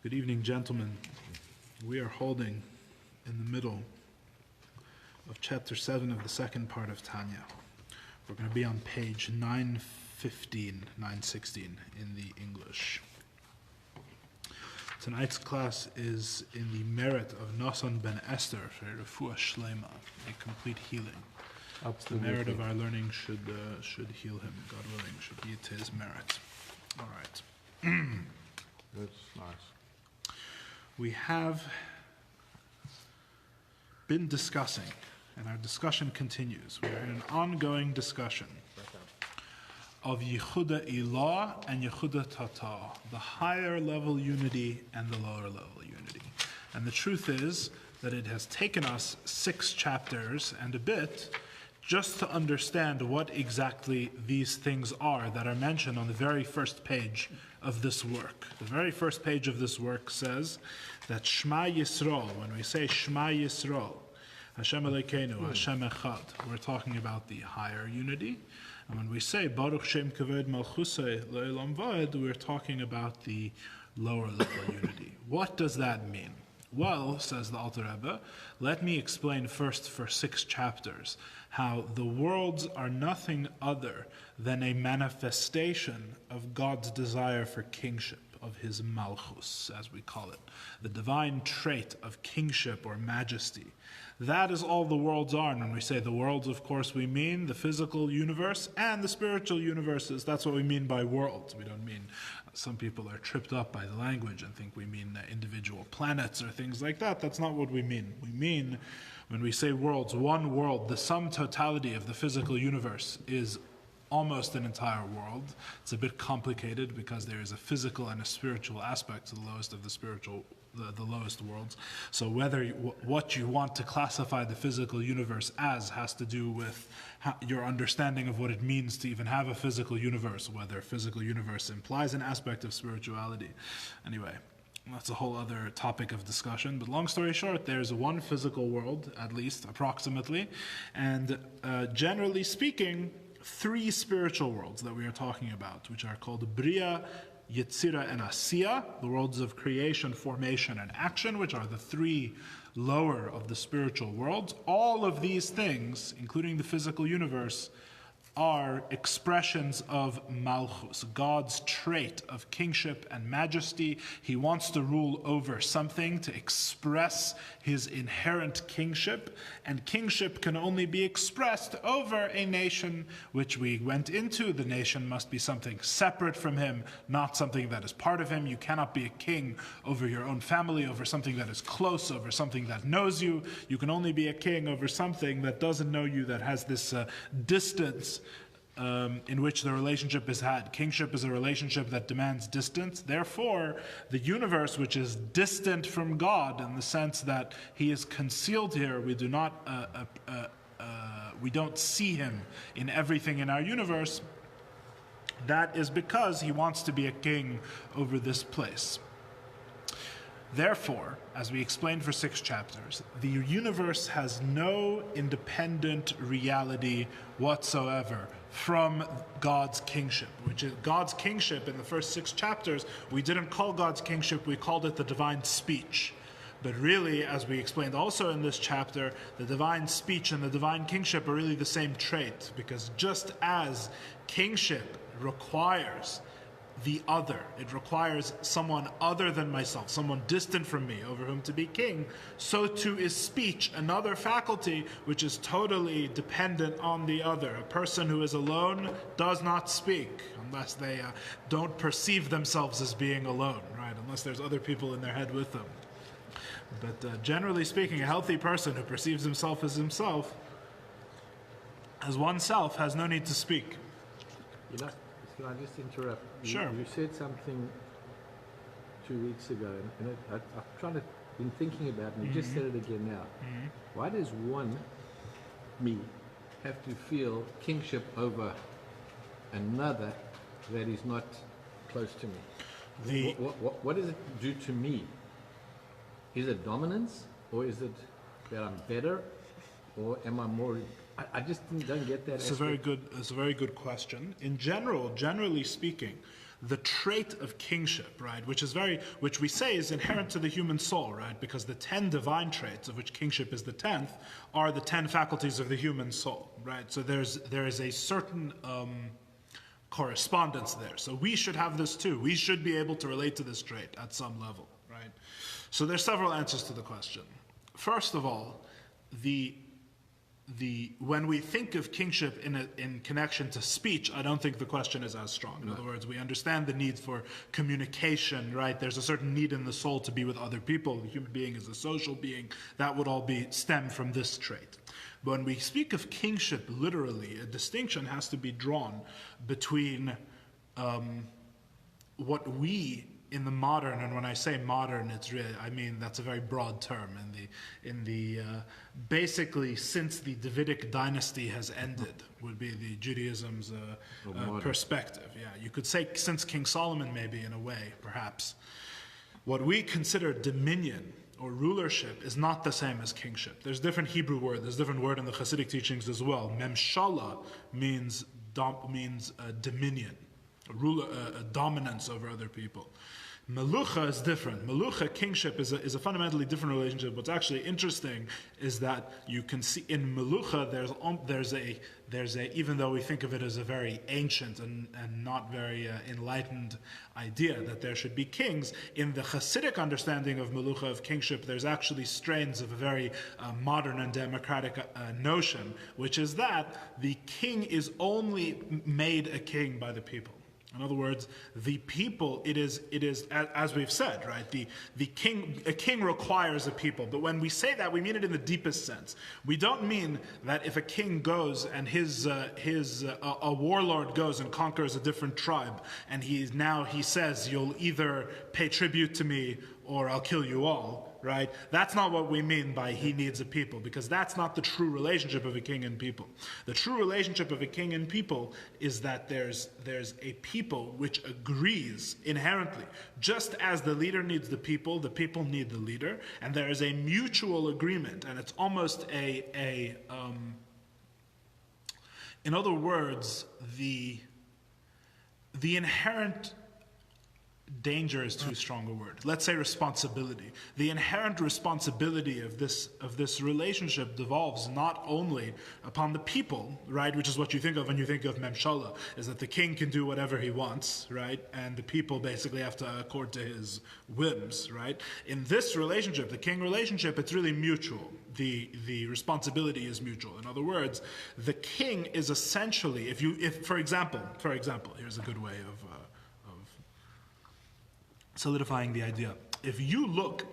Good evening, gentlemen. We are holding in the middle of chapter 7 of the second part of Tanya. We're going to be on page 916 in the English. Tonight's class is in the merit of Nasan ben Esther for Refuah Shlema, a complete healing. The merit of our learning should heal him, God willing, should be to his merit. All right. That's nice. We have been discussing, and our discussion continues. We are in an ongoing discussion of Yichuda Ilah and Yichuda Tata, the higher level unity and the lower level unity. And the truth is that it has taken us 6 chapters and a bit just to understand what exactly these things are that are mentioned on the very first page of this work. The very first page of this work says that Shema Yisrael, when we say Shema Yisrael, Hashem Elokeinu, Hashem Echad, we're talking about the higher unity. And when we say Baruch Shem Kavod Malchusei Le'olam Vaed, we're talking about the lower level unity. What does that mean? Well, says the Alter Rebbe, let me explain first for 6 chapters how the worlds are nothing other than a manifestation of God's desire for kingship, of his malchus, as we call it, the divine trait of kingship or majesty. That is all the worlds are. And when we say the worlds, of course, we mean the physical universe and the spiritual universes. That's what we mean by worlds. We don't mean, some people are tripped up by the language and think we mean individual planets or things like that. That's not what we mean. We mean, when we say worlds, one world, the sum totality of the physical universe is almost an entire world. It's a bit complicated because there is a physical and a spiritual aspect to the lowest of the spiritual, the lowest worlds. So what you want to classify the physical universe as has to do with your understanding of what it means to even have a physical universe, whether physical universe implies an aspect of spirituality. Anyway, that's a whole other topic of discussion. But long story short, there's one physical world, at least approximately, and generally speaking, 3 spiritual worlds that we are talking about, which are called Bria, Yetzira, and Asiya, the worlds of creation, formation, and action, which are the 3 lower of the spiritual worlds. All of these things, including the physical universe, are expressions of Malchus, God's trait of kingship and majesty. He wants to rule over something, to express his inherent kingship, and kingship can only be expressed over a nation, which we went into. The nation must be something separate from him, not something that is part of him. You cannot be a king over your own family, over something that is close, over something that knows you. You can only be a king over something that doesn't know you, that has this distance in which the relationship is had. Kingship is a relationship that demands distance. Therefore, the universe, which is distant from God in the sense that he is concealed here, we don't see him in everything in our universe. That is because he wants to be a king over this place. Therefore, as we explained for 6 chapters, the universe has no independent reality whatsoever from God's kingship, which is God's kingship. In the first 6 chapters, we didn't call God's kingship, we called it the divine speech. But really, as we explained also in this chapter, the divine speech and the divine kingship are really the same trait, because just as kingship requires the other, it requires someone other than myself, someone distant from me, over whom to be king, so too is speech, another faculty which is totally dependent on the other. A person who is alone does not speak unless they don't perceive themselves as being alone, right? Unless there's other people in their head with them. But generally speaking, a healthy person who perceives himself as oneself, has no need to speak. Can I just interrupt? Sure. You said something 2 weeks ago, and I've been thinking about it, and you just said it again now. Why does me, have to feel kingship over another that is not close to me? What does it do to me? Is it dominance, or is it that I'm better, or am I more? I just don't get that. It's a very good question. In general, generally speaking, the trait of kingship, right, which we say is inherent to the human soul, right, because the 10 divine traits, of which kingship is the 10th, are the 10 faculties of the human soul, right? So there is a certain correspondence there. So we should have this too. We should be able to relate to this trait at some level, right? So there's several answers to the question. First of all, when we think of kingship in connection to speech, I don't think the question is as strong. In other words, we understand the need for communication, right? There's a certain need in the soul to be with other people. The human being is a social being. That would all stem from this trait. But when we speak of kingship literally, a distinction has to be drawn between what we in the modern, and when I say modern, it's really, I mean that's a very broad term. Basically, since the Davidic dynasty has ended, would be the Judaism's perspective. Yeah, you could say since King Solomon, maybe in a way, perhaps. What we consider dominion or rulership is not the same as kingship. There's different Hebrew word. There's a different word in the Chassidic teachings as well. Memshala means dominion. A dominance over other people. Melucha is different. Melucha, kingship, is a fundamentally different relationship. What's actually interesting is that you can see in Melucha there's a even though we think of it as a very ancient and not very enlightened idea that there should be kings, in the Hasidic understanding of Melucha, of kingship, there's actually strains of a very modern and democratic notion, which is that the king is only made a king by the people. In other words, the people, it is as we've said, right? A king requires a people. But when we say that, we mean it in the deepest sense. We don't mean that if a king goes and a warlord goes and conquers a different tribe, and he says, you'll either pay tribute to me or I'll kill you all, right? That's not what we mean by he needs a people, because that's not the true relationship of a king and people. The true relationship of a king and people is that there's a people which agrees inherently. Just as the leader needs the people need the leader, and there is a mutual agreement, and it's almost in other words, the inherent danger is too strong a word. Let's say responsibility. The inherent responsibility of this relationship devolves not only upon the people, right, which is what you think of when you think of Memshala, is that the king can do whatever he wants, right, and the people basically have to accord to his whims, right? In this relationship, the king relationship, it's really mutual. The responsibility is mutual. In other words, the king is essentially, if for example, here's a good way of solidifying the idea. If you look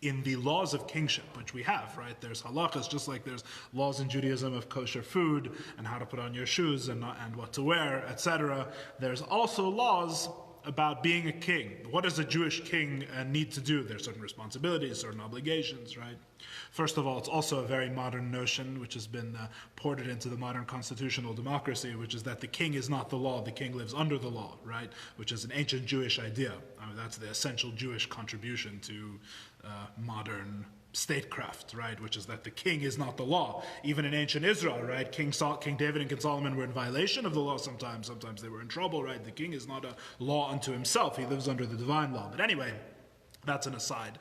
in the laws of kingship, which we have, right? There's halachas, just like there's laws in Judaism of kosher food and how to put on your shoes and what to wear, etc. There's also laws about being a king. What does a Jewish king need to do? There's certain responsibilities, certain obligations, right? First of all, it's also a very modern notion, which has been ported into the modern constitutional democracy, which is that the king is not the law, the king lives under the law, right? Which is an ancient Jewish idea. I mean, that's the essential Jewish contribution to modern statecraft, right? Which is that the king is not the law. Even in ancient Israel, right? King David and King Solomon were in violation of the law sometimes. Sometimes they were in trouble, right? The king is not a law unto himself. He lives under the divine law. But anyway, that's an aside.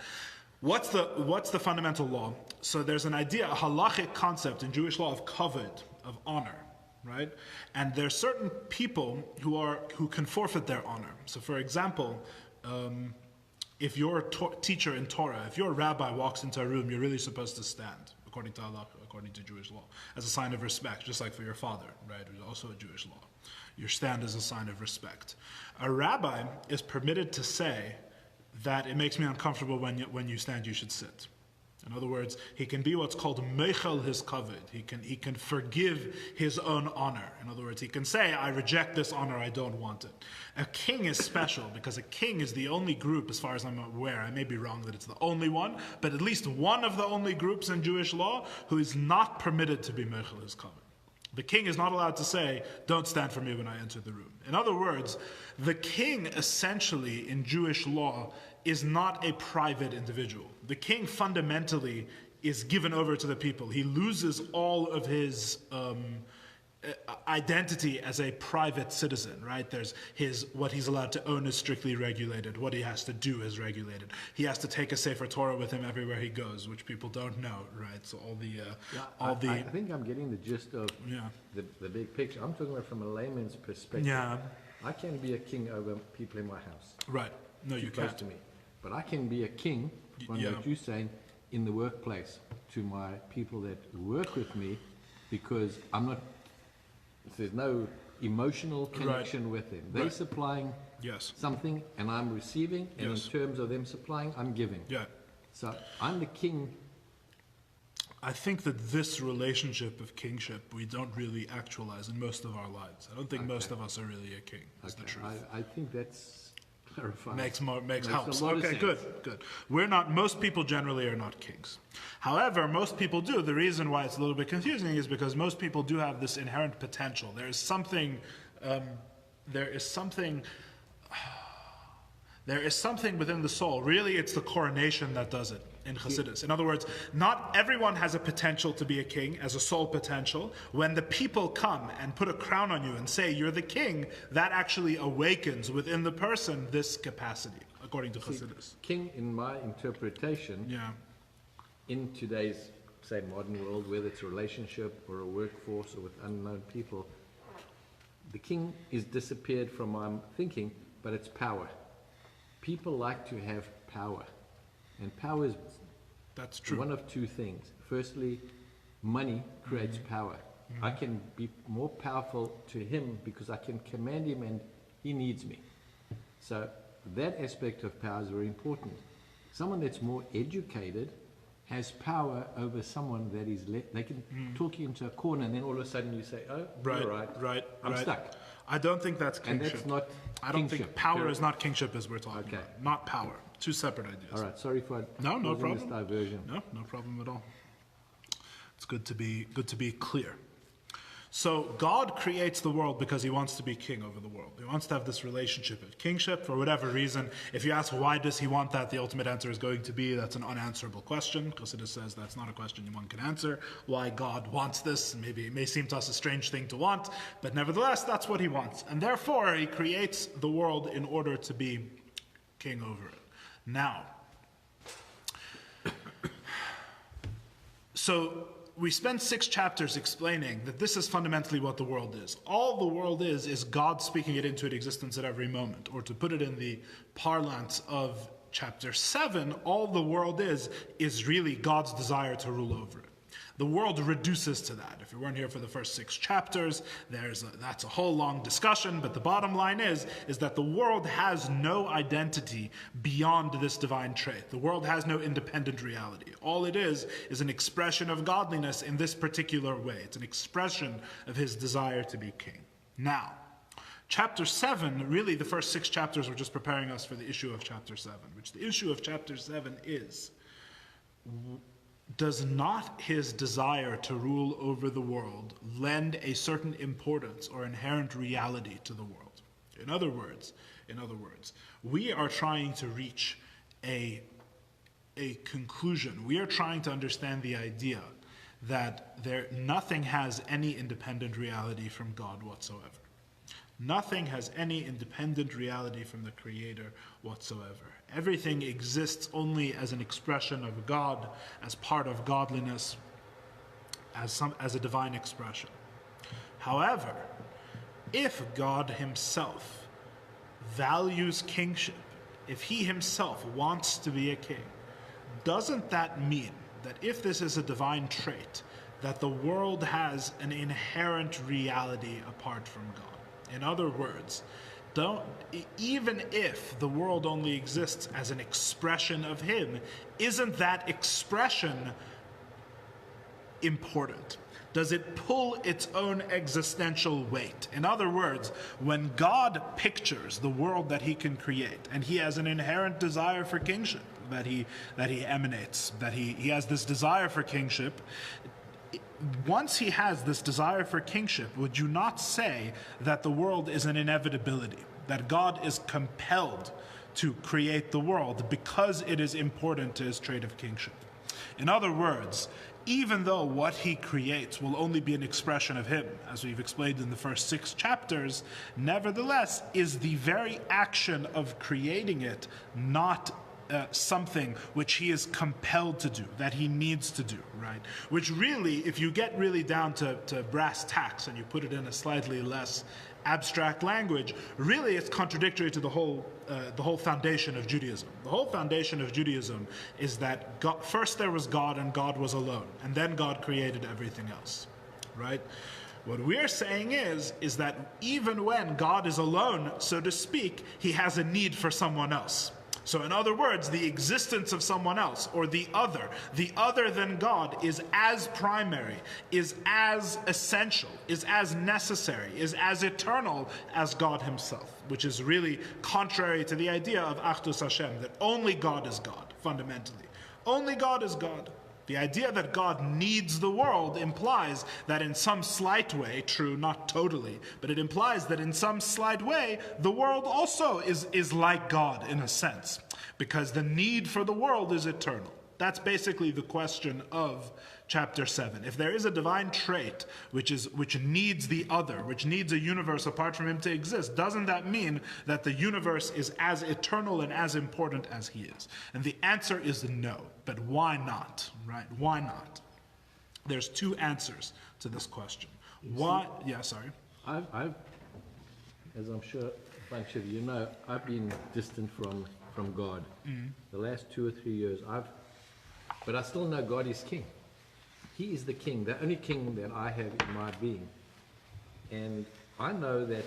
What's the fundamental law? So there's an idea, a halachic concept in Jewish law of kavod, of honor, right? And there's certain people who can forfeit their honor. So for example, if you're a teacher in Torah, if your rabbi walks into a room, you're really supposed to stand, according to Allah, according to Jewish law, as a sign of respect, just like for your father, right? It's also a Jewish law. Your stand is a sign of respect. A rabbi is permitted to say that it makes me uncomfortable when you stand, you should sit. In other words, he can be what's called meichel his kavod. He can forgive his own honor. In other words, he can say, I reject this honor, I don't want it. A king is special because a king is the only group, as far as I'm aware, I may be wrong that it's the only one, but at least one of the only groups in Jewish law who is not permitted to be meichel his kavod. The king is not allowed to say, don't stand for me when I enter the room. In other words, the king essentially in Jewish law is not a private individual. The king fundamentally is given over to the people. He loses all of his identity as a private citizen, right? There's what he's allowed to own is strictly regulated. What he has to do is regulated. He has to take a Sefer Torah with him everywhere he goes, which people don't know, right? So I think I'm getting the gist of the big picture. I'm talking about from a layman's perspective. Yeah. I can be a king over people in my house. Right. No, you close can't. to me. But I can be a king, from what you're saying, in the workplace to my people that work with me, because there's no emotional connection with them. They're supplying something and I'm receiving, and in terms of them supplying, I'm giving. Yeah. So I'm the king. I think that this relationship of kingship we don't really actualize in most of our lives. I don't think most of us are really a king. That's the truth. I think that's clarified. Helps. A lot of Okay, sense. good. Most people generally are not kings. However, most people do. The reason why it's a little bit confusing is because most people do have this inherent potential. There is something within the soul. Really, it's the coronation that does it in Chassidus. In other words, not everyone has a potential to be a king, as a soul potential. When the people come and put a crown on you and say, you're the king, that actually awakens within the person this capacity, according to Chassidus. King, in my interpretation, in today's, say, modern world, whether it's a relationship or a workforce or with unknown people, the king is disappeared from my thinking, but it's power. People like to have power, and power is one of two things. Firstly, money creates power. I can be more powerful to him because I can command him and he needs me. So that aspect of power is very important. Someone that's more educated has power over someone that is they can talk you into a corner, and then all of a sudden you say, oh, you're right. I'm stuck. I don't think that's kingship. And that's not I don't kingship. think power is not kingship as we're talking about. Not power. Two separate ideas. All right, sorry for no problem. this diversion. No problem at all. It's good to be clear. So God creates the world because he wants to be king over the world. He wants to have this relationship of kingship for whatever reason. If you ask why does he want that, the ultimate answer is going to be that's an unanswerable question. Chassidus says that's not a question one can answer. Why God wants this, maybe it may seem to us a strange thing to want, but nevertheless that's what he wants. And therefore he creates the world in order to be king over it. Now, so we spent 6 chapters explaining that this is fundamentally what the world is. All the world is God speaking it into existence at every moment. Or to put it in the parlance of chapter 7, all the world is really God's desire to rule over it. The world reduces to that. If you weren't here for the first 6 chapters, that's a whole long discussion, but the bottom line is that the world has no identity beyond this divine trait. The world has no independent reality. All it is an expression of godliness in this particular way. It's an expression of his desire to be king. Now, chapter 7, really the first 6 chapters were just preparing us for the issue of chapter 7, which the issue of chapter 7 is, does not his desire to rule over the world lend a certain importance or inherent reality to the world? In other words, we are trying to reach a conclusion. We are trying to understand the idea that nothing has any independent reality from God whatsoever. Nothing has any independent reality from the Creator whatsoever. Everything exists only as an expression of God, as part of godliness, as a divine expression. However, if God himself values kingship, if he himself wants to be a king, doesn't that mean that if this is a divine trait, that the world has an inherent reality apart from God? In other words, even if the world only exists as an expression of him, isn't that expression important? Does it pull its own existential weight? In other words, when God pictures the world that he can create, and he has an inherent desire for kingship that he emanates, that he has this desire for kingship, once he has this desire for kingship, would you not say that the world is an inevitability, that God is compelled to create the world because it is important to his trait of kingship? In other words, even though what he creates will only be an expression of him, as we've explained in the first 6 chapters, nevertheless is the very action of creating it not something which he is compelled to do, that he needs to do, right? Which really, if you get really down to brass tacks and you put it in a slightly less abstract language, really it's contradictory to the whole foundation of Judaism. The whole foundation of Judaism is that God, first there was God and God was alone, and then God created everything else, right? What we're saying is that even when God is alone, so to speak, he has a need for someone else. So in other words, the existence of someone else, or the other than God, is as primary, is as essential, is as necessary, is as eternal as God himself, which is really contrary to the idea of Achdus Hashem, that only God is God, fundamentally. Only God is God. The idea that God needs the world implies that in some slight way, true, not totally, but it implies that in some slight way, the world also is like God in a sense, because the need for the world is eternal. That's basically the question of chapter 7. If there is a divine trait which needs the other, which needs a universe apart from him to exist, doesn't that mean that the universe is as eternal and as important as he is? And the answer is no. But why not? Right? Why not? There's 2 answers to this question. Why? Yeah, sorry. I've, as I'm sure a bunch of you know, I've been distant from God. The last 2 or 3 years, but I still know God is king. He is the king, the only king that I have in my being. And I know that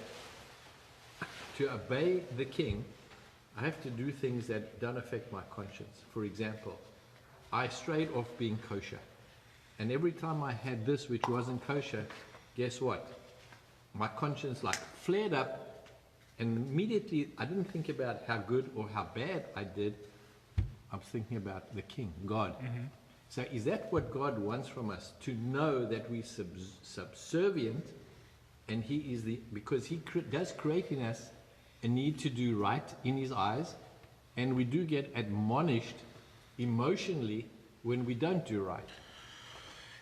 to obey the king, I have to do things that don't affect my conscience. For example, I strayed off being kosher. And every time I had this which wasn't kosher, guess what? My conscience flared up, and immediately I didn't think about how good or how bad I did. I was thinking about the king, God. So is that what God wants from us? To know that we're subservient, and he is because he does create in us a need to do right in his eyes, and we do get admonished emotionally when we don't do right.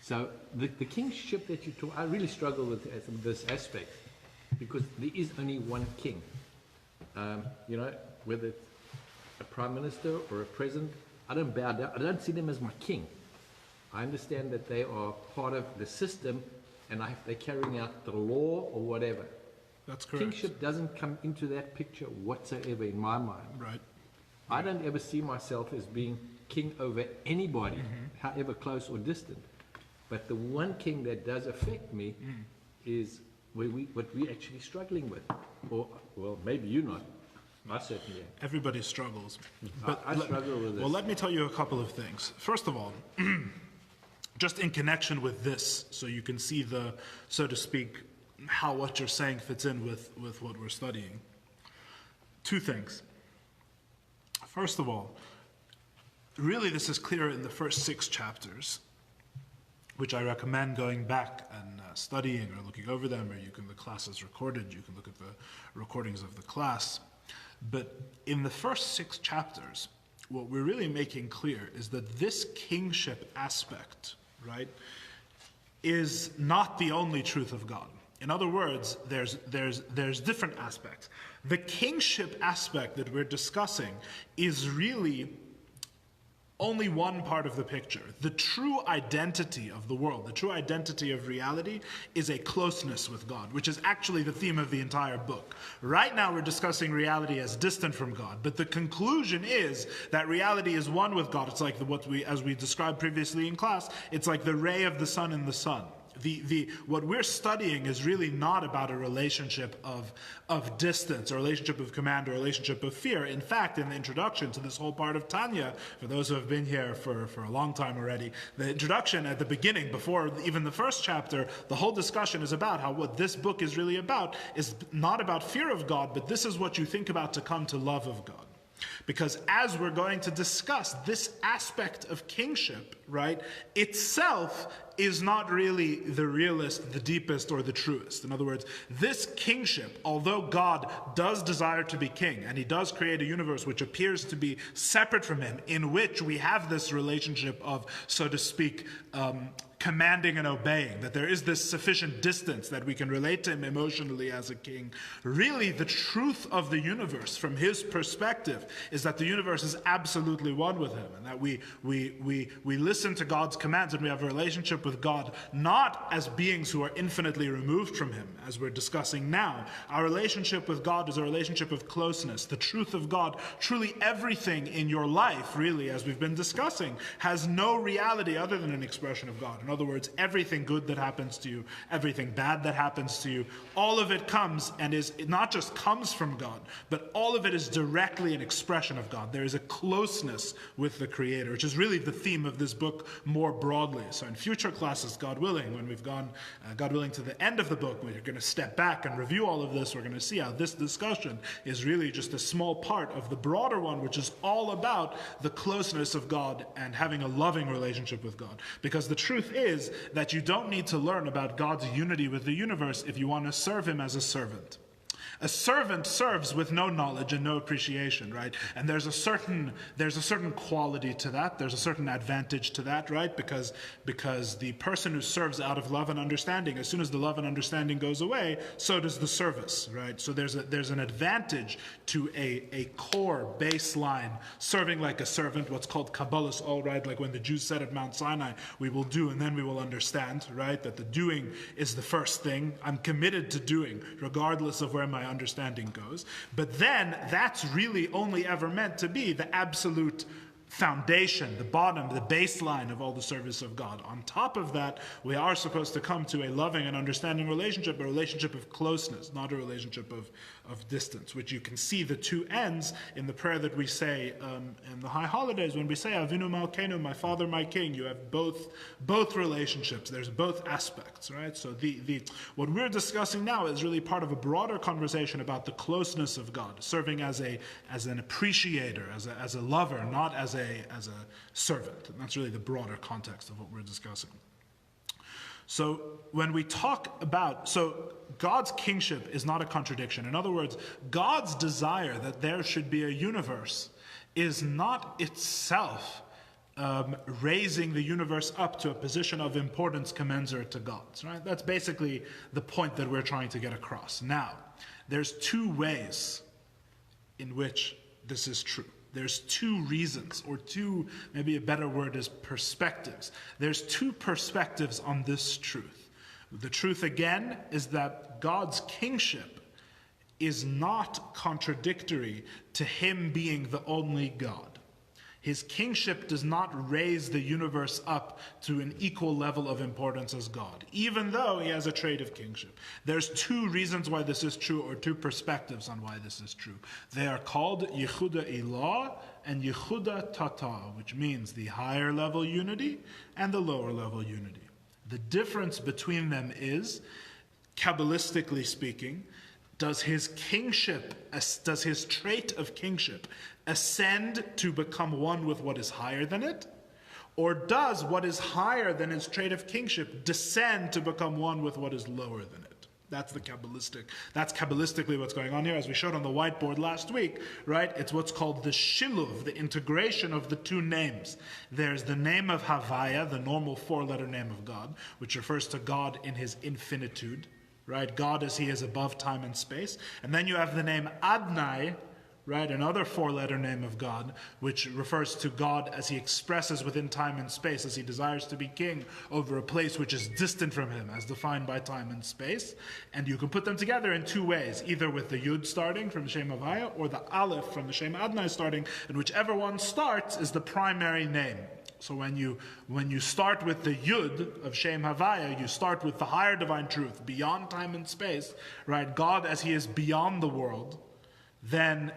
So the kingship that you talk, I really struggle with this aspect, because there is only one king. Whether it's a prime minister or a president, I don't bow down. I don't see them as my king. I understand that they are part of the system, and they're carrying out the law or whatever. That's correct. Kingship doesn't come into that picture whatsoever in my mind. Right. I don't ever see myself as being king over anybody, however close or distant. But the one king that does affect me is what we're actually struggling with. Or, well, maybe you're not. I certainly am. Everybody struggles. But I struggle with this. Well, let me tell you a couple of things. First of all, just in connection with this, so you can see so to speak, how what you're saying fits in with what we're studying. 2 things. First of all, really this is clear in the first 6 chapters, which I recommend going back and studying or looking over them, or the class is recorded, you can look at the recordings of the class. But in the first 6 chapters, what we're really making clear is that this kingship aspect, right, is not the only truth of God. In other words, there's different aspects. The kingship aspect that we're discussing is really only one part of the picture. The true identity of the world, the true identity of reality, is a closeness with God, which is actually the theme of the entire book. Right now we're discussing reality as distant from God, but the conclusion is that reality is one with God. It's like as we described previously in class, it's like the ray of the sun in the sun. What we're studying is really not about a relationship of distance, a relationship of command, or a relationship of fear. In fact, in the introduction to this whole part of Tanya, for those who have been here for a long time already, the introduction at the beginning, before even the first chapter, the whole discussion is about how what this book is really about is not about fear of God, but this is what you think about to come to love of God. Because as we're going to discuss, this aspect of kingship, right, itself is not really the realest, the deepest, or the truest. In other words, this kingship, although God does desire to be king, and he does create a universe which appears to be separate from him, in which we have this relationship of, so to speak, commanding and obeying, that there is this sufficient distance that we can relate to him emotionally as a king. Really, the truth of the universe, from his perspective, is that the universe is absolutely one with him, and that we listen to God's commands, and we have a relationship with God, not as beings who are infinitely removed from him, as we're discussing now. Our relationship with God is a relationship of closeness. The truth of God, truly everything in your life, really, as we've been discussing, has no reality other than an expression of God. In other words, everything good that happens to you, everything bad that happens to you, all of it comes and is not just comes from God, but all of it is directly an expression of God. There is a closeness with the Creator, which is really the theme of this book more broadly. So in future classes, God willing, when we've gone, God willing, to the end of the book, we're going to step back and review all of this. We're going to see how this discussion is really just a small part of the broader one, which is all about the closeness of God and having a loving relationship with God. Because the truth is that you don't need to learn about God's unity with the universe if you want to serve him as a servant. A servant serves with no knowledge and no appreciation, right? And there's a certain quality to that. There's a certain advantage to that, right? Because the person who serves out of love and understanding, as soon as the love and understanding goes away, so does the service, right? So there's an advantage to a core baseline serving like a servant, what's called Kabbalah's all right, like when the Jews said at Mount Sinai, we will do and then we will understand, right? That the doing is the first thing. I'm committed to doing, regardless of where my understanding goes. But then that's really only ever meant to be the absolute foundation, the bottom, the baseline of all the service of God. On top of that, we are supposed to come to a loving and understanding relationship, a relationship of closeness, not a relationship of distance, which you can see the two ends in the prayer that we say in the high holidays when we say Avinu Malkeinu, my Father, my King. You have both relationships. There's both aspects, right? So what we're discussing now is really part of a broader conversation about the closeness of God, serving as an appreciator, as a lover, not as a servant. And that's really the broader context of what we're discussing. So when we talk about, so God's kingship is not a contradiction. In other words, God's desire that there should be a universe is not itself raising the universe up to a position of importance commensurate to God's, right? That's basically the point that we're trying to get across. Now, there's two ways in which this is true. There's two reasons, or two, maybe a better word is perspectives. There's two perspectives on this truth. The truth, again, is that God's kingship is not contradictory to him being the only God. His kingship does not raise the universe up to an equal level of importance as God, even though he has a trait of kingship. There's two reasons why this is true, or two perspectives on why this is true. They are called Yehuda Ilah and Yehuda Tata, which means the higher level unity and the lower level unity. The difference between them is, Kabbalistically speaking, does his trait of kingship ascend to become one with what is higher than it? Or does what is higher than his trait of kingship descend to become one with what is lower than it? That's Kabbalistically what's going on here, as we showed on the whiteboard last week, right? It's what's called the shiluv, the integration of the two names. There's the name of Havaya, the normal four-letter name of God, which refers to God in his infinitude, right? God as he is above time and space. And then you have the name Adnai, right? Another four-letter name of God, which refers to God as he expresses within time and space, as he desires to be king over a place which is distant from him, as defined by time and space. And you can put them together in two ways, either with the Yud starting from the Shem Havaya, or the Aleph from the Shem Adnai starting, and whichever one starts is the primary name. So when you start with the Yud of Shem Havaya, you start with the higher divine truth, beyond time and space, right? God as he is beyond the world. Then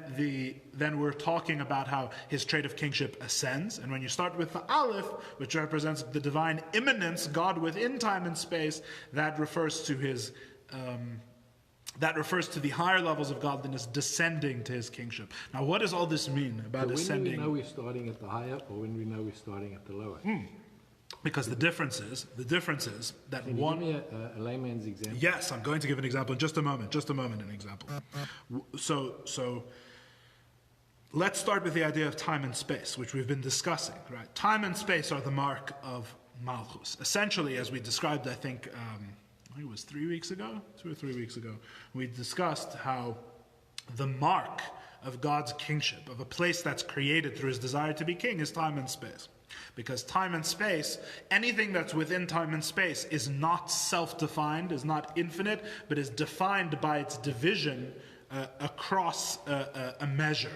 we're talking about how his trait of kingship ascends. And when you start with the Aleph, which represents the divine immanence, God within time and space, that refers to his that refers to the higher levels of godliness descending to his kingship. Now, what does all this mean about descending? When do we know we're starting at the higher, or when do we know we're starting at the lower? Because the difference is that Can one. you give me a layman's example? Yes, I'm going to give an example in just a moment. An example. So let's start with the idea of time and space, which we've been discussing. Right? Time and space are the mark of Malchus. Essentially, as we described, I think it was 2 or 3 weeks ago, we discussed how the mark of God's kingship, of a place that's created through his desire to be king, is time and space. Because time and space, anything that's within time and space is not self-defined, is not infinite, but is defined by its division across a measure.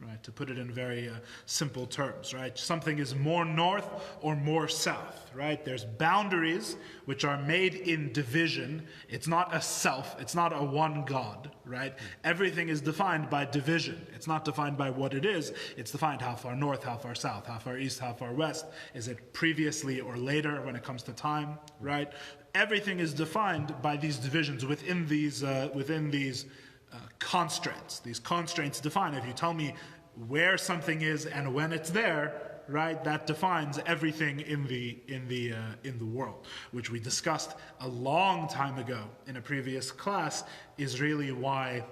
Right, to put it in very simple terms, right? Something is more north or more south, right? There's boundaries which are made in division. It's not a self, it's not a one God, right? Everything is defined by division. It's not defined by what it is. It's defined how far north, how far south, how far east, how far west. Is it previously or later when it comes to time, right? Everything is defined by these divisions within these constraints. These constraints define. If you tell me where something is and when it's there, right, that defines everything in the world, which we discussed a long time ago in a previous class, is really why.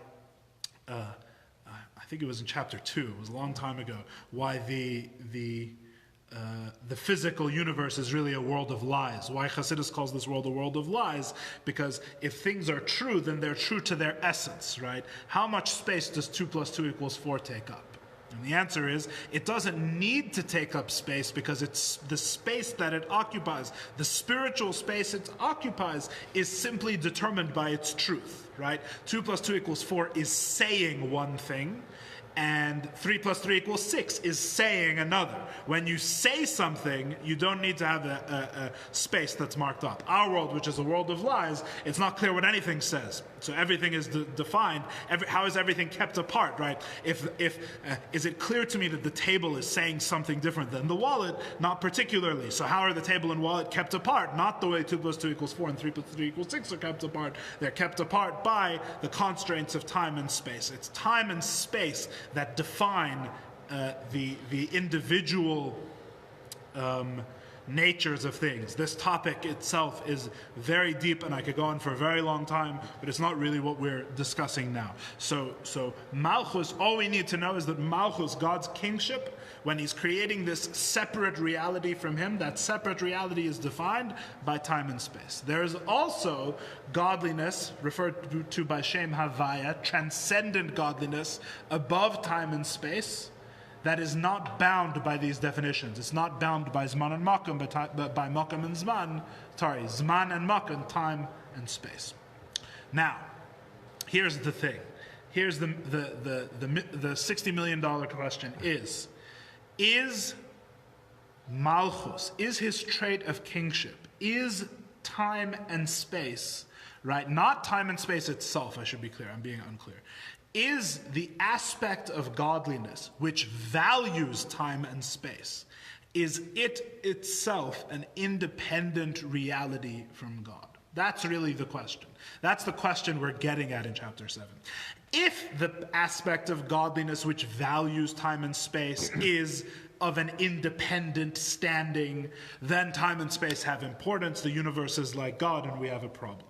I think it was in chapter 2. It was a long time ago. Why the physical universe is really a world of lies. Why Chassidus calls this world a world of lies? Because if things are true, then they're true to their essence, right? How much space does 2 + 2 = 4 take up? And the answer is, it doesn't need to take up space because it's the space that it occupies, the spiritual space it occupies, is simply determined by its truth, right? 2 + 2 = 4 is saying one thing, and 3 + 3 = 6 is saying another. When you say something, you don't need to have a space that's marked up. Our world, which is a world of lies, it's not clear what anything says. So everything is defined. How is everything kept apart, right? Is it clear to me that the table is saying something different than the wallet? Not particularly. So how are the table and wallet kept apart? Not the way 2 + 2 = 4 and 3 + 3 = 6 are kept apart. They're kept apart by the constraints of time and space. It's time and space that define the individual natures of things. This topic itself is very deep, and I could go on for a very long time, but it's not really what we're discussing now. So Malchus, all we need to know is that Malchus, God's kingship, when he's creating this separate reality from him, that separate reality is defined by time and space. There is also godliness, referred to by Shem Havaya, transcendent godliness, above time and space, that is not bound by these definitions. It's not bound by Zman and Makom, but by Makom and Zman. Zman and Makom, time and space. Now, here's the thing. Here's the $60 million question is Malchus, is his trait of kingship, is time and space, right? Not time and space itself, I should be clear, I'm being unclear. Is the aspect of godliness which values time and space, is it itself an independent reality from God? That's really the question. That's the question we're getting at in chapter 7. If the aspect of godliness which values time and space is of an independent standing, then time and space have importance, the universe is like God, and we have a problem.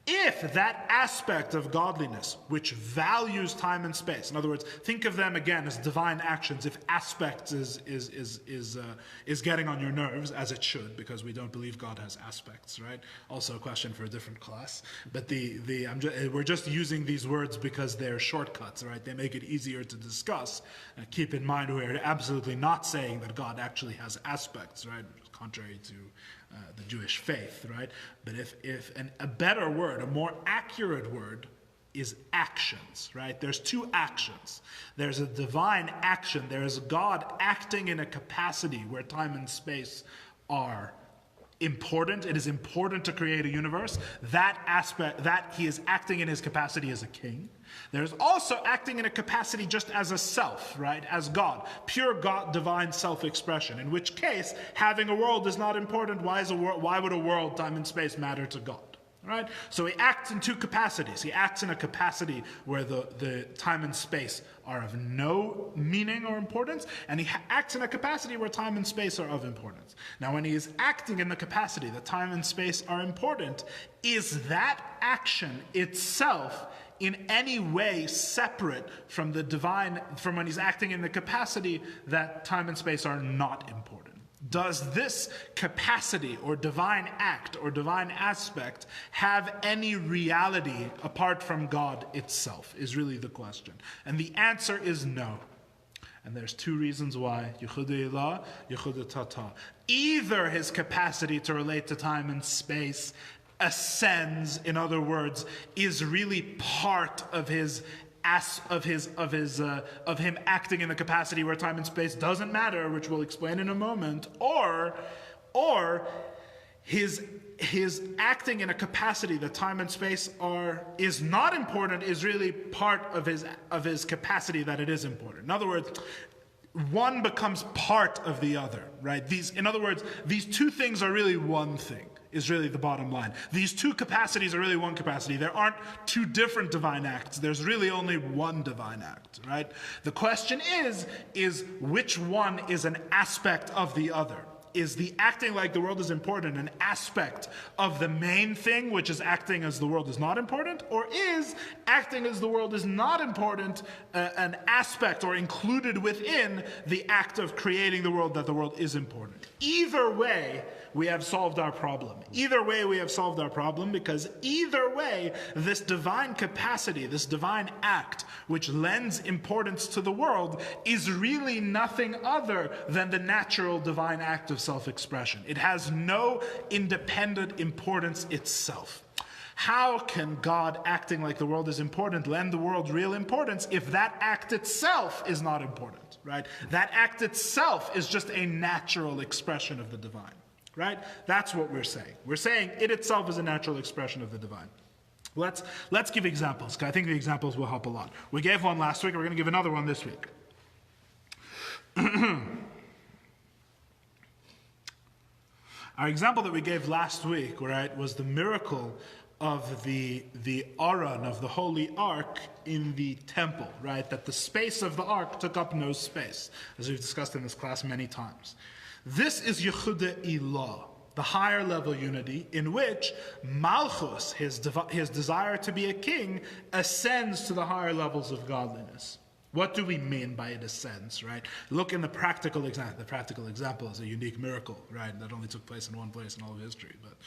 If that aspect of godliness, which values time and space, in other words, think of them again as divine actions, if aspects is getting on your nerves, as it should, because we don't believe God has aspects, right? Also a question for a different class. But we're just using these words because they're shortcuts, right? They make it easier to discuss. Keep in mind, we're absolutely not saying that God actually has aspects, right? Contrary to the Jewish faith, right? But if a better word, a more accurate word, is actions, right? There's two actions. There's a divine action. There's God acting in a capacity where time and space are important. It is important to create a universe. That aspect, that he is acting in his capacity as a king. There's also acting in a capacity just as a self, right? As God. Pure God, divine self-expression. In which case, having a world is not important. Why would a world, time and space matter to God? Right? So he acts in two capacities. He acts in a capacity where the time and space are of no meaning or importance, and he acts in a capacity where time and space are of importance. Now, when he is acting in the capacity that time and space are important, is that action itself in any way separate from the divine, from when he's acting in the capacity that time and space are not important? Does this capacity or divine act or divine aspect have any reality apart from God itself, is really the question. And the answer is no. And there's two reasons why. Yichud Ilah, Yichud Tata. Either his capacity to relate to time and space ascends, in other words, is really part of of him acting in the capacity where time and space doesn't matter, which we'll explain in a moment, or his acting in a capacity that time and space is not important, is really part of his capacity that it is important. In other words, one becomes part of the other, right? In other words, these two things are really one thing, is really the bottom line. These two capacities are really one capacity. There aren't two different divine acts. There's really only one divine act, right? The question is which one is an aspect of the other? Is the acting like the world is important an aspect of the main thing, which is acting as the world is not important? Or is acting as the world is not important an aspect or included within the act of creating the world that the world is important? Either way, we have solved our problem. Either way, we have solved our problem, because either way, this divine capacity, this divine act, which lends importance to the world, is really nothing other than the natural divine act of self-expression. It has no independent importance itself. How can God, acting like the world is important, lend the world real importance if that act itself is not important, right? That act itself is just a natural expression of the divine. Right? That's what we're saying. We're saying it itself is a natural expression of the divine. Let's give examples, because I think the examples will help a lot. We gave one last week. We're going to give another one this week. Our example that we gave last week, right, was the miracle of the Aron, of the Holy Ark in the temple, right? That the space of the Ark took up no space, as we've discussed in this class many times. This is Yichud Ilah, the higher level unity, in which Malchus, his desire to be a king, ascends to the higher levels of godliness. What do we mean by it ascends, right? Look in the practical example. The practical example is a unique miracle, right? That only took place in one place in all of history. But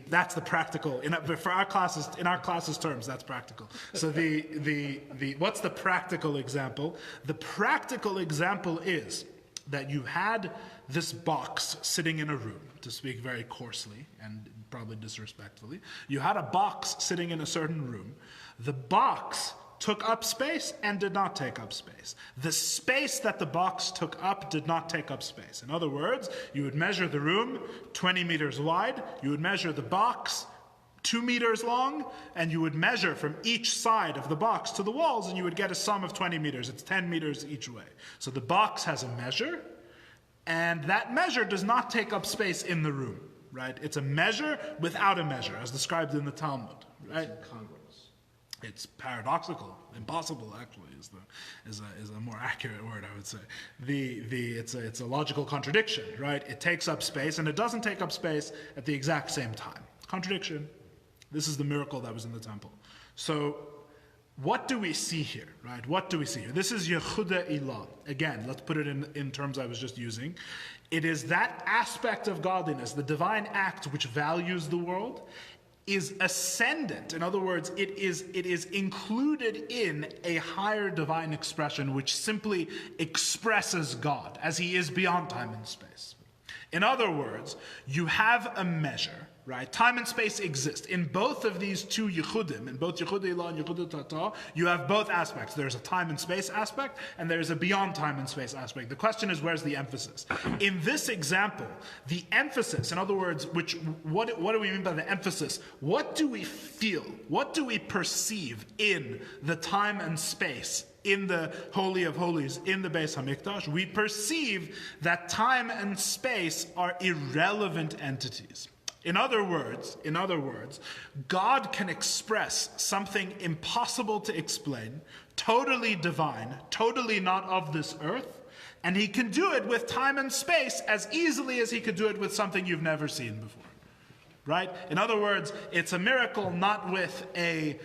that's the practical. For our classes, in our classes' terms, that's practical. So what's the practical example? The practical example is that you had this box sitting in a room, to speak very coarsely and probably disrespectfully. You had a box sitting in a certain room. The box took up space and did not take up space. The space that the box took up did not take up space. In other words, you would measure the room 20 meters wide, you would measure the box 2 meters long, and you would measure from each side of the box to the walls, and you would get a sum of 20 meters. It's 10 meters each way. So the box has a measure, and that measure does not take up space in the room, right? It's a measure without a measure, as described in the Talmud, right? It's incongruous. It's paradoxical, impossible. Actually, is a more accurate word, I would say. It's a logical contradiction, right? It takes up space, and it doesn't take up space at the exact same time. Contradiction. This is the miracle that was in the temple. So, what do we see here, right? What do we see here? This is Yichud Ilah. Again, let's put it in terms I was just using. It is that aspect of godliness, the divine act which values the world, is ascendant. In other words, it is included in a higher divine expression which simply expresses God as he is beyond time and space. In other words, you have a measure, right? Time and space exist. In both of these two Yichudim, in both Yichud Ilah and Yichud Tata, you have both aspects. There's a time and space aspect, and there's a beyond time and space aspect. The question is, where's the emphasis? In this example, the emphasis, in other words, what do we mean by the emphasis? What do we feel? What do we perceive in the time and space in the Holy of Holies, in the Beis HaMikdash? We perceive that time and space are irrelevant entities. In other words, God can express something impossible to explain, totally divine, totally not of this earth, and he can do it with time and space as easily as he could do it with something you've never seen before. Right? In other words, it's a miracle not with a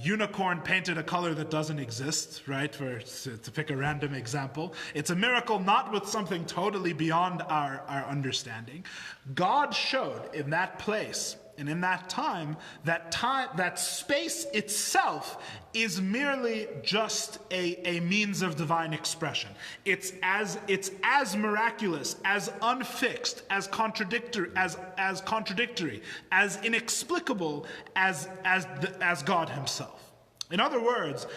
unicorn painted a color that doesn't exist, right? To pick a random example. It's a miracle not with something totally beyond our understanding. God showed in that place and in that time, that space itself is merely just a means of divine expression. It's as miraculous, as unfixed, as contradictory, as inexplicable as God himself. In other words,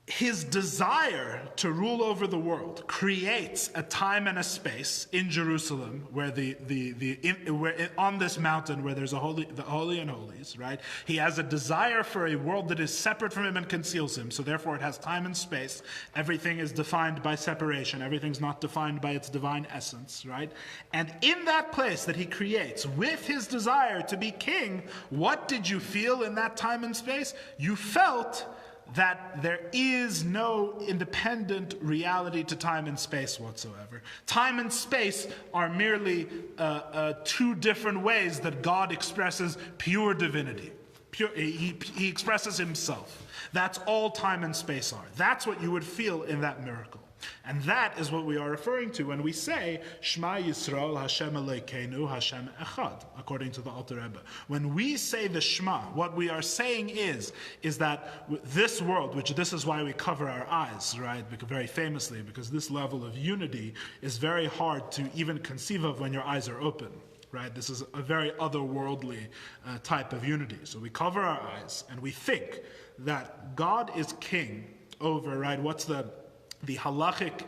his desire to rule over the world creates a time and a space in Jerusalem where where on this mountain where there's the Holy and Holies, right? He has a desire for a world that is separate from him and conceals him. So therefore it has time and space. Everything is defined by separation. Everything's not defined by its divine essence, right? And in that place that he creates with his desire to be king, what did you feel in that time and space? You felt that there is no independent reality to time and space whatsoever. Time and space are merely two different ways that God expresses pure divinity. He expresses himself. That's all time and space are. That's what you would feel in that miracle. And that is what we are referring to when we say, Shema Yisrael Hashem Elokeinu Hashem Echad, according to the Alter Rebbe. When we say the Shema, what we are saying is that this world, which this is why we cover our eyes, right, because very famously, because this level of unity is very hard to even conceive of when your eyes are open. Right? This is a very otherworldly type of unity. So we cover our eyes and we think that God is king over, right, what's the halachic,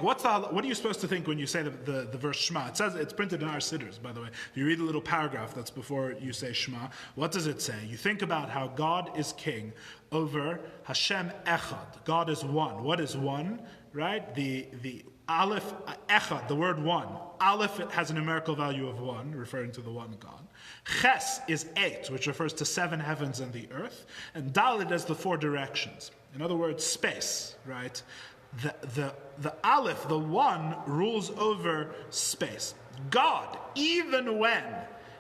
what are you supposed to think when you say the verse Shema? It says, it's printed in our sidders, by the way. If you read the little paragraph that's before you say Shema, what does it say? You think about how God is king over Hashem Echad. God is one. What is one? Right? The Aleph, Echad, the word one. Aleph, it has a numerical value of 1, referring to the one God. Ches is 8, which refers to 7 heavens and the earth. And Dalet as the 4 directions. In other words, space, right? The Aleph, the one, rules over space. God, even when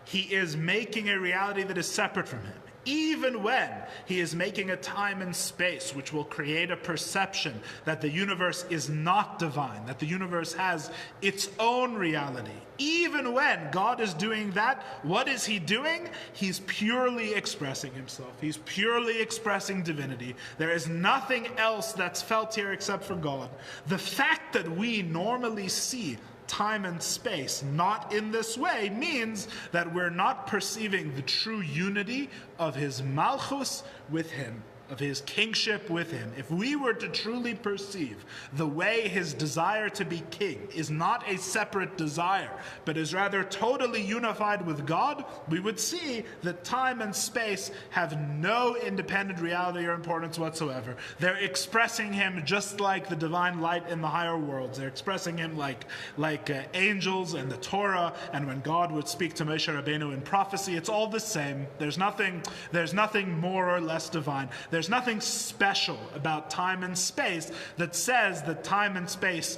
he is making a reality that is separate from him, even when he is making a time and space which will create a perception that the universe is not divine, that the universe has its own reality, even when God is doing that, what is he doing? He's purely expressing himself. He's purely expressing divinity. There is nothing else that's felt here except for God. The fact that we normally see time and space not in this way means that we're not perceiving the true unity of his malchus with him, of his kingship with him. If we were to truly perceive the way his desire to be king is not a separate desire, but is rather totally unified with God, we would see that time and space have no independent reality or importance whatsoever. They're expressing him just like the divine light in the higher worlds. They're expressing him like angels and the Torah, and when God would speak to Moshe Rabbeinu in prophecy, it's all the same. There's nothing more or less divine. There's nothing special about time and space that says that time and space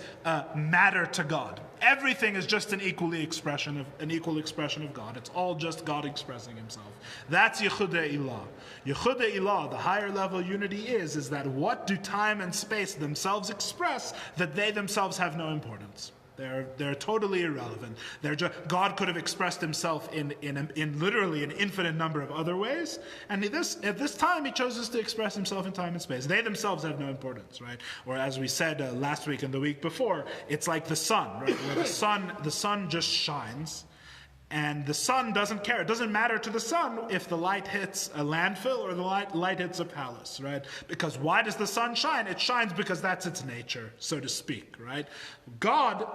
matter to God. Everything is just an equal expression of God. It's all just God expressing himself. That's Yehuda Ilah. Yehuda Ilah, the higher level unity is that what do time and space themselves express that they themselves have no importance? They're totally irrelevant. God could have expressed himself in literally an infinite number of other ways, and at this time he chooses to express himself in time and space. They themselves have no importance, right? Or as we said last week and the week before, it's like the sun, right? Where the sun just shines, and the sun doesn't care. It doesn't matter to the sun if the light hits a landfill or the light hits a palace, right? Because why does the sun shine? It shines because that's its nature, so to speak, right? God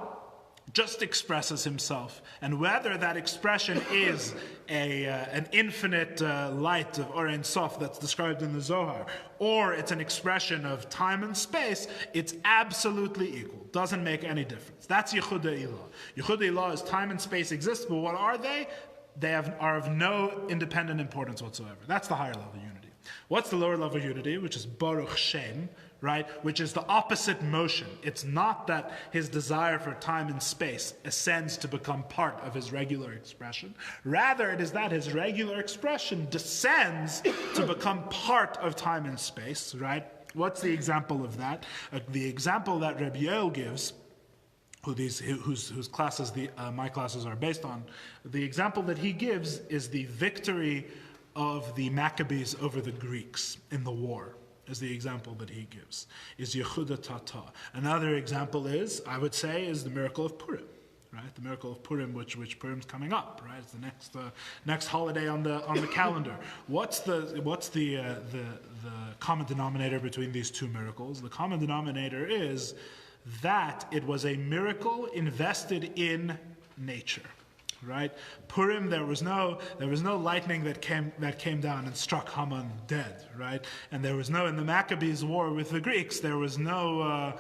just expresses himself, and whether that expression is an infinite light of Or Ein Sof that's described in the Zohar, or it's an expression of time and space, it's absolutely equal. Doesn't make any difference. That's Yichud Ilah. Yichud Ilah is time and space exist, but what are they? They are of no independent importance whatsoever. That's the higher level unity. What's the lower level unity, which is Baruch Shem, right? Which is the opposite motion. It's not that his desire for time and space ascends to become part of his regular expression. Rather, it is that his regular expression descends to become part of time and space, right? What's the example of that? The example that Rabbi Yoel gives, whose classes my classes are based on, the example that he gives is the victory of the Maccabees over the Greeks in the war, is the example that he gives, is Yehuda Tata. Another example is, I would say, is the miracle of Purim, right? The miracle of Purim, which Purim's coming up, right? It's the next holiday on the calendar. What's the common denominator between these two miracles? The common denominator is that it was a miracle invested in nature. Right, Purim. There was no lightning that came down and struck Haman dead. Right, and there was no in the Maccabees' war with the Greeks. There was no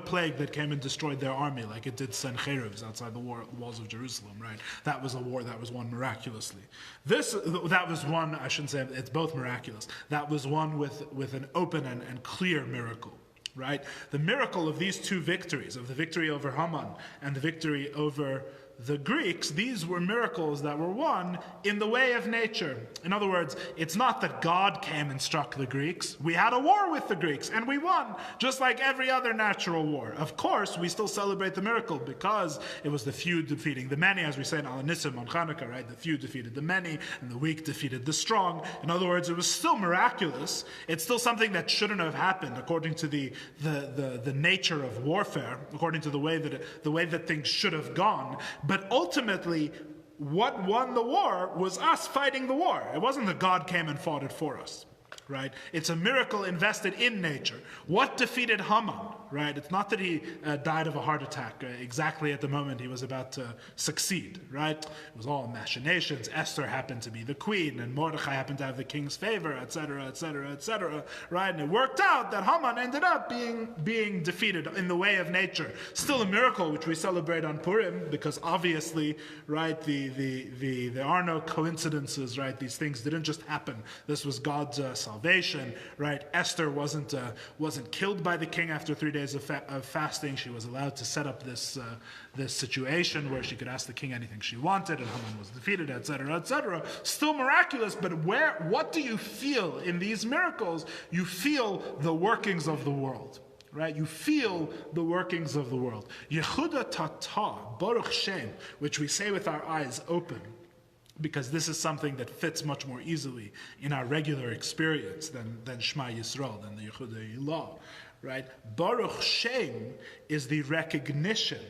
plague that came and destroyed their army like it did Sennacherib's outside the walls of Jerusalem. Right, that was a war that was won miraculously. That was one. I shouldn't say it's both miraculous. That was one with an open and clear miracle. Right? The miracle of these two victories, of the victory over Haman and the victory over the Greeks, these were miracles that were won in the way of nature. In other words, it's not that God came and struck the Greeks. We had a war with the Greeks and we won, just like every other natural war. Of course, we still celebrate the miracle because it was the few defeating the many, as we say in Al Nissim on Hanukkah, right? The few defeated the many and the weak defeated the strong. In other words, it was still miraculous. It's still something that shouldn't have happened according to the nature of warfare, according to the way that things should have gone. But ultimately, what won the war was us fighting the war. It wasn't that God came and fought it for us, right? It's a miracle invested in nature. What defeated Haman, right? It's not that he died of a heart attack exactly at the moment he was about to succeed, right? It was all machinations. Esther happened to be the queen, and Mordechai happened to have the king's favor, etc., etc., etc., right? And it worked out that Haman ended up being defeated in the way of nature. Still a miracle, which we celebrate on Purim, because obviously, right, there are no coincidences, right? These things didn't just happen. This was God's salvation, right? Esther wasn't killed by the king after 3 days of fasting. She was allowed to set up this situation where she could ask the king anything she wanted, and Haman was defeated, etc., etc. Still miraculous, but what do you feel in these miracles? You feel the workings of the world. Right? You feel the workings of the world. Yehuda Tata, Baruch Shem, which we say with our eyes open, because this is something that fits much more easily in our regular experience than Shema Yisrael, than the Yehuda Ilah, right? Baruch Shem is the recognition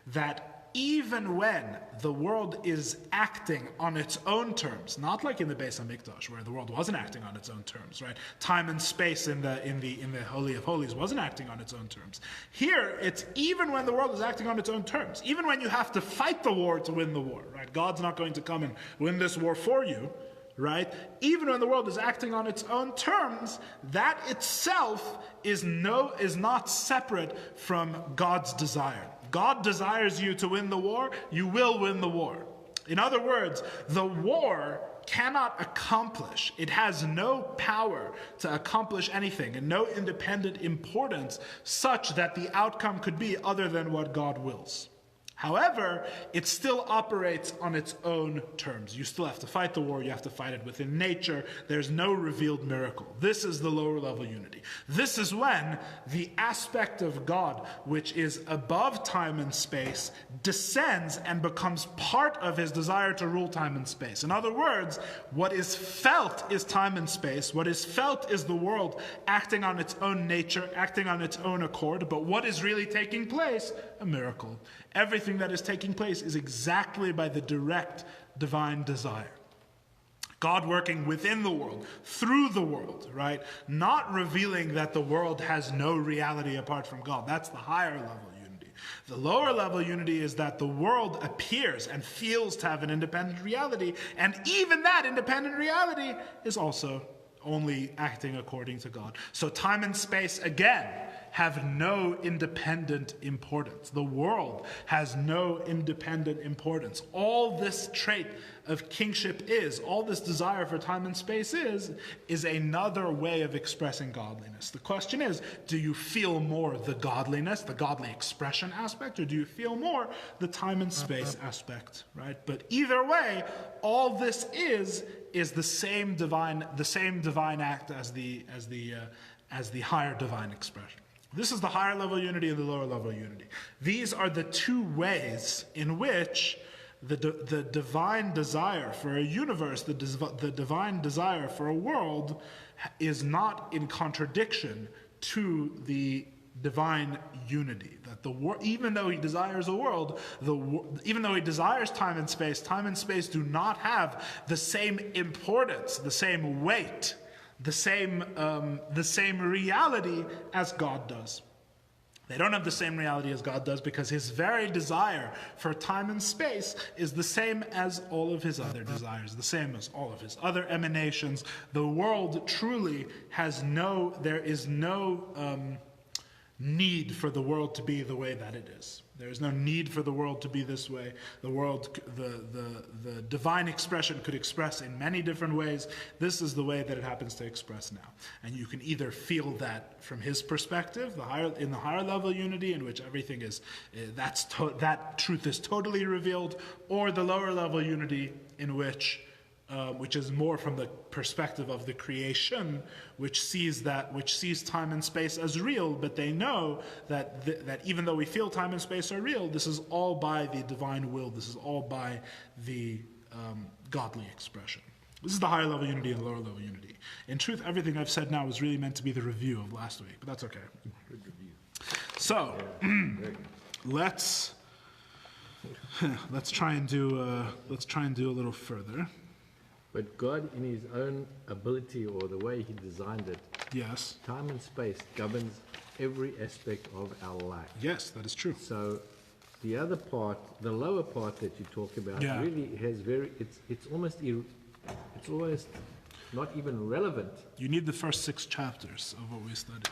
that even when the world is acting on its own terms, not like in the Beis HaMikdash where the world wasn't acting on its own terms, right? Time and space in the Holy of Holies wasn't acting on its own terms. Here, it's even when the world is acting on its own terms, even when you have to fight the war to win the war, right? God's not going to come and win this war for you, right? Even when the world is acting on its own terms, that itself is not separate from God's desire. God desires you to win the war, you will win the war. In other words, the war cannot accomplish, it has no power to accomplish anything and no independent importance such that the outcome could be other than what God wills. However, it still operates on its own terms. You still have to fight the war. You have to fight it within nature. There's no revealed miracle. This is the lower level unity. This is when the aspect of God, which is above time and space, descends and becomes part of his desire to rule time and space. In other words, what is felt is time and space. What is felt is the world acting on its own nature, acting on its own accord. But what is really taking place? A miracle. Everything that is taking place is exactly by the direct divine desire. God working within the world, through the world, right? Not revealing that the world has no reality apart from God. That's the higher level unity. The lower level unity is that the world appears and feels to have an independent reality, and even that independent reality is also only acting according to God. So time and space, again, have no independent importance. The world has no independent importance. All this trait of kingship all this desire for time and space is another way of expressing godliness. The question is, do you feel more the godliness, the godly expression aspect, or do you feel more the time and space aspect, right? But either way, all this is the same divine act as the higher divine expression. This is the higher level unity and the lower level unity. These are the two ways in which the divine desire for a universe, the divine desire for a world, is not in contradiction to the divine unity. That even though he desires a world, even though he desires time and space do not have the same importance, the same weight, the same reality as God does. They don't have the same reality as God does because his very desire for time and space is the same as all of his other desires, the same as all of his other emanations. The world truly there is no need for the world to be the way that it is. There is no need for the world to be this way. The world, the divine expression could express in many different ways. This is the way that it happens to express now. And you can either feel that from his perspective, in the higher level unity, in which everything that truth is totally revealed, or the lower level unity, in which is more from the perspective of the creation, which sees time and space as real, but they know that even though we feel time and space are real, this is all by the divine will. This is all by the godly expression. This is the higher level unity and the lower level unity. In truth, everything I've said now was really meant to be the review of last week, but that's okay. Good review. So let's try and do a little further. But God, in his own ability or the way he designed it, yes, time and space governs every aspect of our life. Yes, that is true. So the other part, the lower part that you talk about, really has it's almost not even relevant. You need the first 6 chapters of what we studied.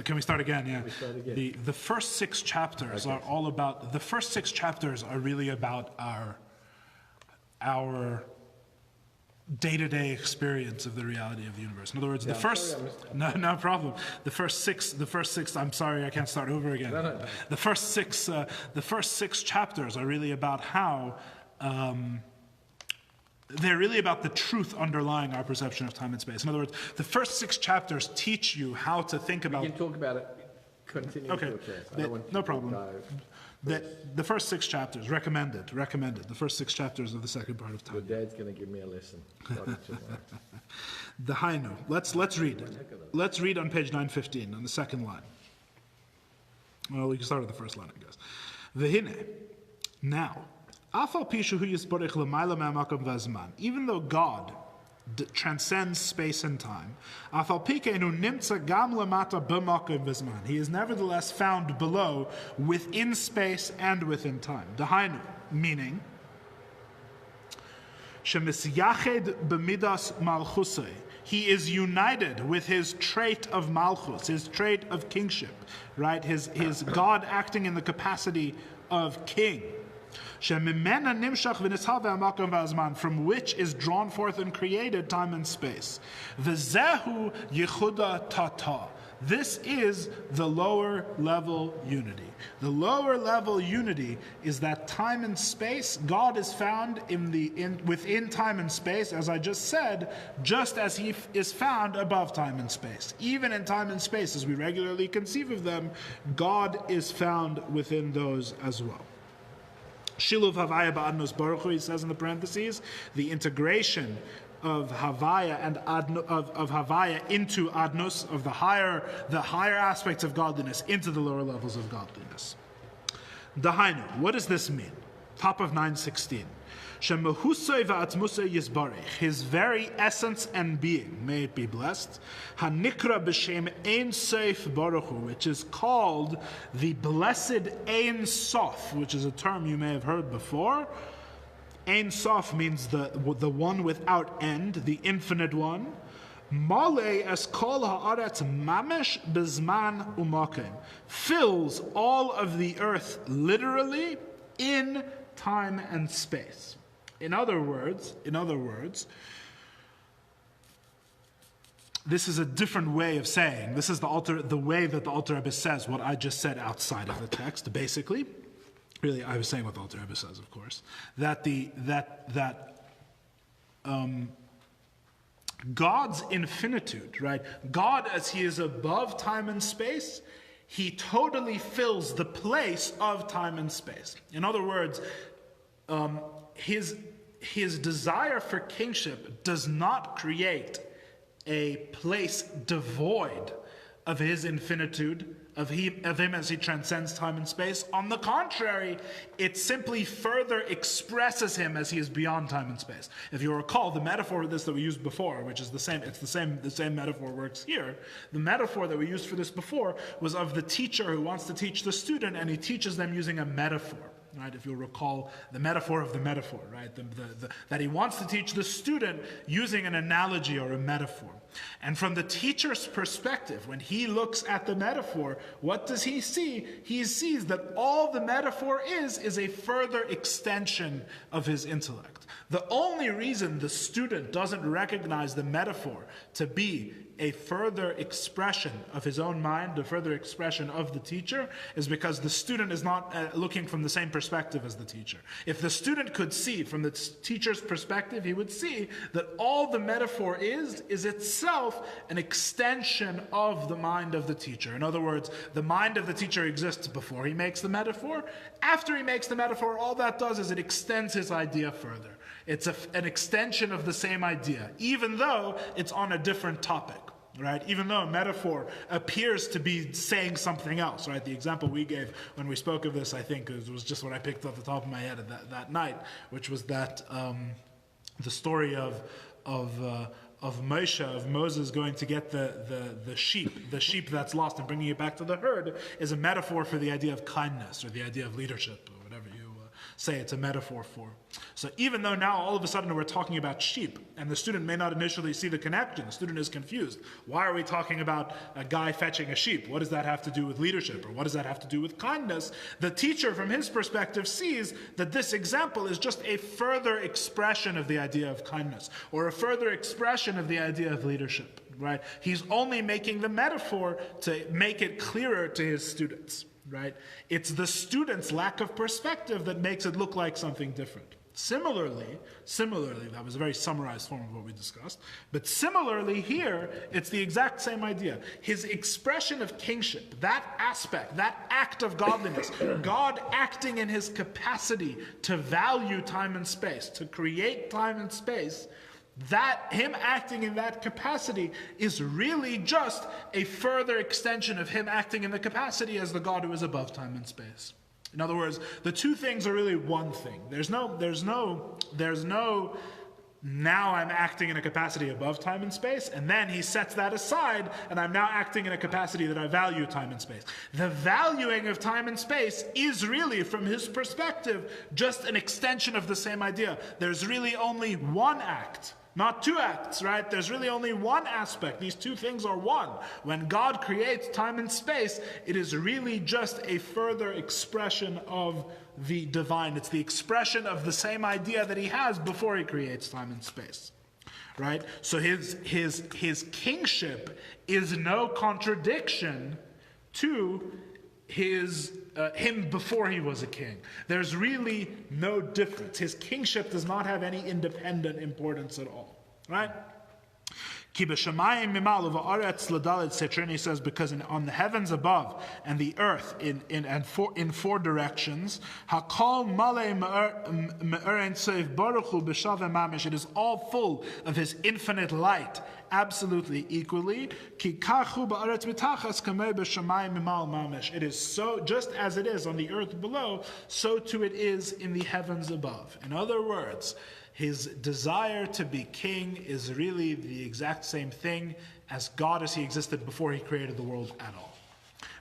Can we start again? Yeah. We start again. The first 6 chapters are all about. The first 6 chapters are really about our day-to-day experience of the reality of the universe. In other words, no problem. The first six. I'm sorry, I can't start over again. No. The first six chapters are really about how. They're really about the truth underlying our perception of time and space. In other words, the first 6 chapters teach you how to think about. We can talk about it. Continue. Okay. No problem. The first 6 chapters, recommended. The first 6 chapters of the second part of Tanya. Your dad's going to give me a lesson. The Hainu. Let's read. Let's read on page 915, on the second line. Well, we can start with the first line, I guess. V'hine. Now, even though God transcends space and time, he is nevertheless found below, within space and within time. Dahainu, meaning, he is united with his trait of malchus, his trait of kingship, right? His God acting in the capacity of king. From which is drawn forth and created time and space. V'zehu yichuda tata. This is the lower level unity. The lower level unity is that time and space, God is found within time and space, as I just said, just as he is found above time and space. Even in time and space, as we regularly conceive of them, God is found within those as well. Shiluv Havaya ba'adnos baruch hu, he says in the parentheses, the integration of Havaya and of Havaya into Adnos, of the higher aspects of godliness into the lower levels of godliness. Dahainu, what does this mean? top of 916. Shemehusay va'atzmusay yisbarich, his very essence and being, may it be blessed, hanikra b'shem Ein Sof Baruch Hu, which is called the blessed Ein Sof, which is a term you may have heard before. Ein Sof means the one without end, the infinite one. Male es kol haaretz mamesh bezman umakim, fills all of the earth literally in time and space. In other words, this is a different way of saying. This is the way that the Alter Rebbe says what I just said outside of the text. Basically, really, I was saying what the Alter Rebbe says, of course, that God's infinitude, right? God, as He is above time and space, He totally fills the place of time and space. In other words, his desire for kingship does not create a place devoid of His infinitude, of him as He transcends time and space. On the contrary, it simply further expresses Him as He is beyond time and space. If you recall, the metaphor of this that we used before, which is the same metaphor works here. The metaphor that we used for this before was of the teacher who wants to teach the student, and he teaches them using a metaphor. Right, if you'll recall the metaphor of the metaphor, right? That he wants to teach the student using an analogy or a metaphor. And from the teacher's perspective, when he looks at the metaphor, what does he see? He sees that all the metaphor is a further extension of his intellect. The only reason the student doesn't recognize the metaphor to be a further expression of his own mind, a further expression of the teacher, is because the student is not looking from the same perspective as the teacher. If the student could see from the teacher's perspective, he would see that all the metaphor is itself an extension of the mind of the teacher. In other words, the mind of the teacher exists before he makes the metaphor. After he makes the metaphor, all that does is it extends his idea further. It's an extension of the same idea, even though it's on a different topic. Right? Even though a metaphor appears to be saying something else, right? The example we gave when we spoke of this, I think, was just what I picked off the top of my head that night, which was that the story of Moshe, of Moses going to get the sheep that's lost and bringing it back to the herd, is a metaphor for the idea of kindness or the idea of leadership, or whatever you say it's a metaphor for. So even though now all of a sudden we're talking about sheep, and the student may not initially see the connection, the student is confused. Why are we talking about a guy fetching a sheep? What does that have to do with leadership? Or what does that have to do with kindness? The teacher, from his perspective, sees that this example is just a further expression of the idea of kindness, or a further expression of the idea of leadership, right? He's only making the metaphor to make it clearer to his students. Right? It's the student's lack of perspective that makes it look like something different. Similarly, that was a very summarized form of what we discussed, but similarly here, it's the exact same idea. His expression of kingship, that aspect, that act of godliness, God acting in His capacity to value time and space, to create time and space, that Him acting in that capacity is really just a further extension of Him acting in the capacity as the God who is above time and space. In other words, the two things are really one thing. There's no now I'm acting in a capacity above time and space, and then He sets that aside, and I'm now acting in a capacity that I value time and space. The valuing of time and space is really, from His perspective, just an extension of the same idea. There's really only one act. Not two acts, right? There's really only one aspect. These two things are one. When God creates time and space, it is really just a further expression of the divine. It's the expression of the same idea that He has before He creates time and space, right? So his kingship is no contradiction to him before he was a king. There's really no difference. His kingship does not have any independent importance at all, right? Ki b'shamayim mimal uva'aretz l'dalet setrin, he says, because on the heavens above and the earth in four directions, hakol malei me'erein tzoif baruch hu b'shaveh mamish, it is all full of his infinite light, absolutely equally. Ki kachu ba'aretz mitachas kamei b'shamayim mimal mamish, it is so, just as it is on the earth below, so too it is in the heavens above. In other words, his desire to be king is really the exact same thing as God as he existed before he created the world at all.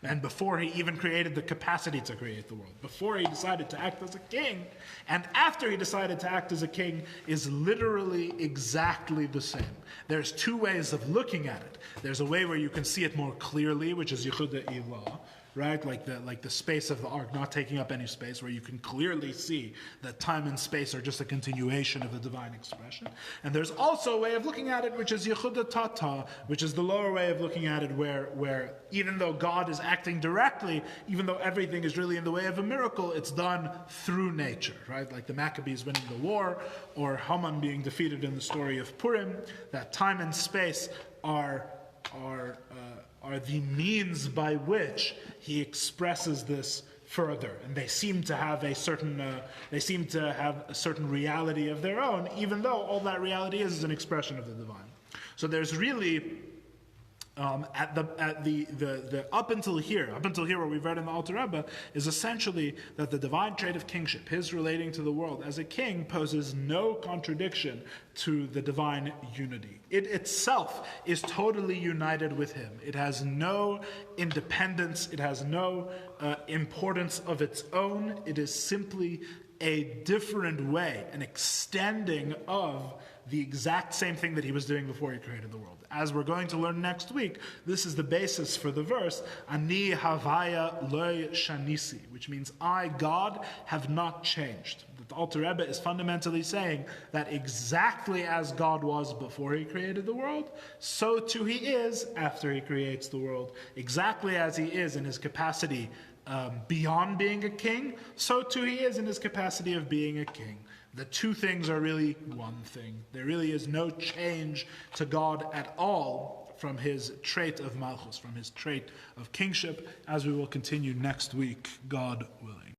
And before he even created the capacity to create the world. Before he decided to act as a king, and after he decided to act as a king, is literally exactly the same. There's two ways of looking at it. There's a way where you can see it more clearly, which is Yichud Ilah, right? Like the space of the ark not taking up any space, where you can clearly see that time and space are just a continuation of the divine expression. And there's also a way of looking at it, which is Yichud Tata, which is the lower way of looking at it, where even though God is acting directly, even though everything is really in the way of a miracle, it's done through nature, right? Like the Maccabees winning the war, or Haman being defeated in the story of Purim, that time and space are the means by which he expresses this further, and they seem to have a certain reality of their own, even though all that reality is an expression of the divine. So there's really the up until here what we've read in the Alter Rebbe is essentially that the divine trait of kingship, his relating to the world as a king, poses no contradiction to the divine unity. It itself is totally united with him. It has no independence, it has no importance of its own. It is simply a different way, an extending of the exact same thing that he was doing before he created the world. As we're going to learn next week, this is the basis for the verse, Ani havaya loy shanisi, which means I, God, have not changed. The Alter Rebbe is fundamentally saying that exactly as God was before he created the world, so too he is after he creates the world. Exactly as he is in his capacity beyond being a king, so too he is in his capacity of being a king. The two things are really one thing. There really is no change to God at all from his trait of Malchus, from his trait of kingship, as we will continue next week, God willing.